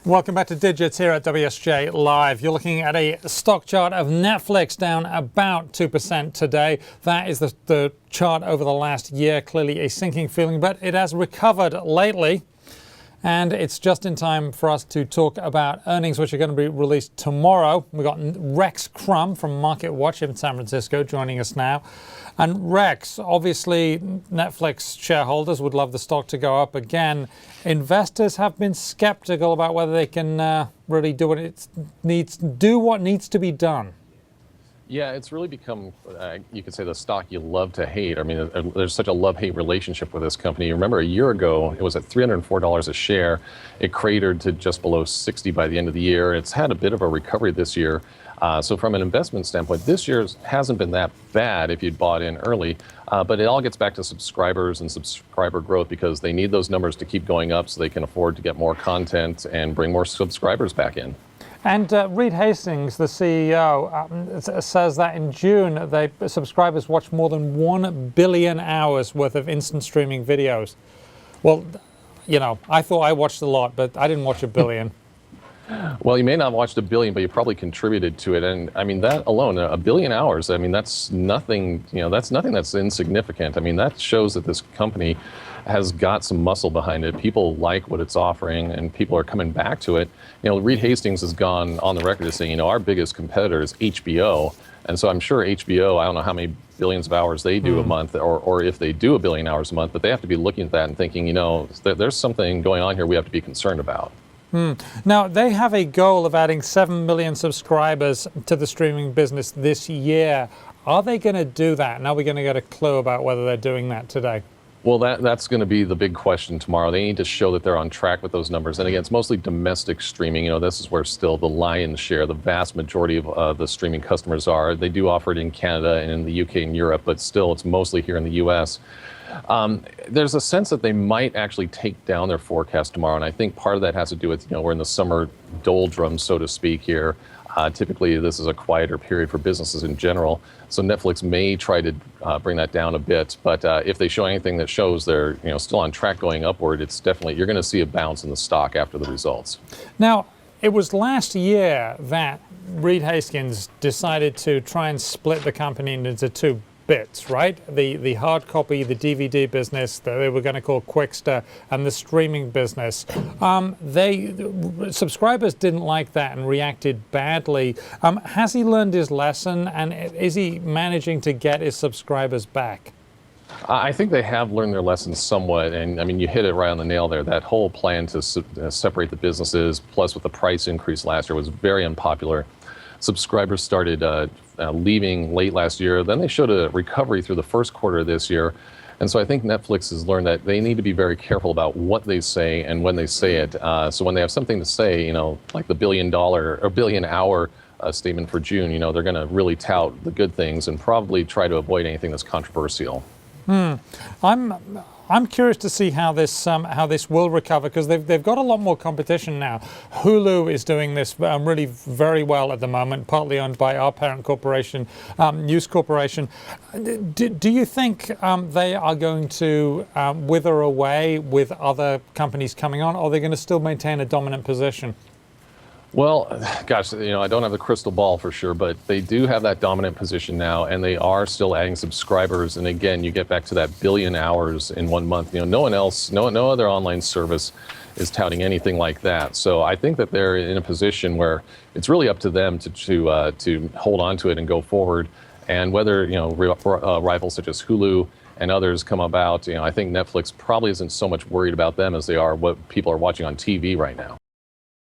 Welcome back to Digits here at WSJ Live. You're looking at a stock chart of Netflix down about 2% today. That is the chart over the last year, clearly a sinking feeling, but it has recovered lately. And it's just in time for us to talk about earnings, which are going to be released tomorrow. We've got Rex Crum from Market Watch in San Francisco joining us now. And Rex, obviously Netflix shareholders would love the stock to go up again. Investors have been skeptical about whether they can really do what needs to be done. Yeah, it's really become, you could say, the stock you love to hate. I mean, there's such a love-hate relationship with this company. You remember a year ago, it was at $304 a share. It cratered to just below 60 by the end of the year. It's had a bit of a recovery this year. So from an investment standpoint, this year hasn't been that bad if you'd bought in early. But it all gets back to subscribers and subscriber growth because they need those numbers to keep going up so they can afford to get more content and bring more subscribers back in. And Reed Hastings, the CEO, says that in June, subscribers watched more than 1 billion hours worth of instant streaming videos. Well, you know, I thought I watched a lot, but I didn't watch 1 billion. Well, you may not have watched 1 billion, but you probably contributed to it. And I mean, that alone, 1 billion hours, I mean, that's nothing, that's nothing that's insignificant. I mean, that shows that this company has got some muscle behind it. People like what it's offering and people are coming back to it. Reed Hastings has gone on the record as saying, our biggest competitor is HBO. And so I'm sure HBO, I don't know how many billions of hours they do a month or if they do 1 billion hours a month, but they have to be looking at that and thinking, there's something going on here we have to be concerned about. Now, they have a goal of adding 7 million subscribers to the streaming business this year. Are they going to do that? And are we going to get a clue about whether they're doing that today? Well, that's going to be the big question tomorrow. They need to show that they're on track with those numbers. And again, it's mostly domestic streaming. This is where still the lion's share, the vast majority of the streaming customers are. They do offer it in Canada and in the UK and Europe, but still it's mostly here in the US. There's a sense that they might actually take down their forecast tomorrow. And I think part of that has to do with, we're in the summer doldrums, so to speak, here. Typically, this is a quieter period for businesses in general. So Netflix may try to bring that down a bit. But if they show anything that shows they're still on track going upward, it's definitely, you're going to see a bounce in the stock after the results. Now, it was last year that Reed Hastings decided to try and split the company into two bits, right? The hard copy, the DVD business that they were going to call Quickster, and the streaming business. Subscribers didn't like that and reacted badly. Has he learned his lesson, and is he managing to get his subscribers back? I think they have learned their lessons somewhat, and I mean, you hit it right on the nail there. That whole plan to separate the businesses, plus with the price increase last year, was very unpopular. Subscribers started leaving late last year. Then they showed a recovery through the first quarter of this year. And so I think Netflix has learned that they need to be very careful about what they say and when they say it. So when they have something to say, like the $1 billion hour statement for June, they're going to really tout the good things and probably try to avoid anything that's controversial. I'm curious to see how this will recover, because they've got a lot more competition now. Hulu is doing this really very well at the moment, partly owned by our parent corporation, News Corporation. Do you think they are going to wither away with other companies coming on, or are they going to still maintain a dominant position? Well, gosh, I don't have the crystal ball for sure, but they do have that dominant position now, and they are still adding subscribers. And again, you get back to that 1 billion hours in 1 month. No one else, no other online service is touting anything like that. So I think that they're in a position where it's really up to them to hold on to it and go forward. And whether rivals such as Hulu and others come about, I think Netflix probably isn't so much worried about them as they are what people are watching on TV right now.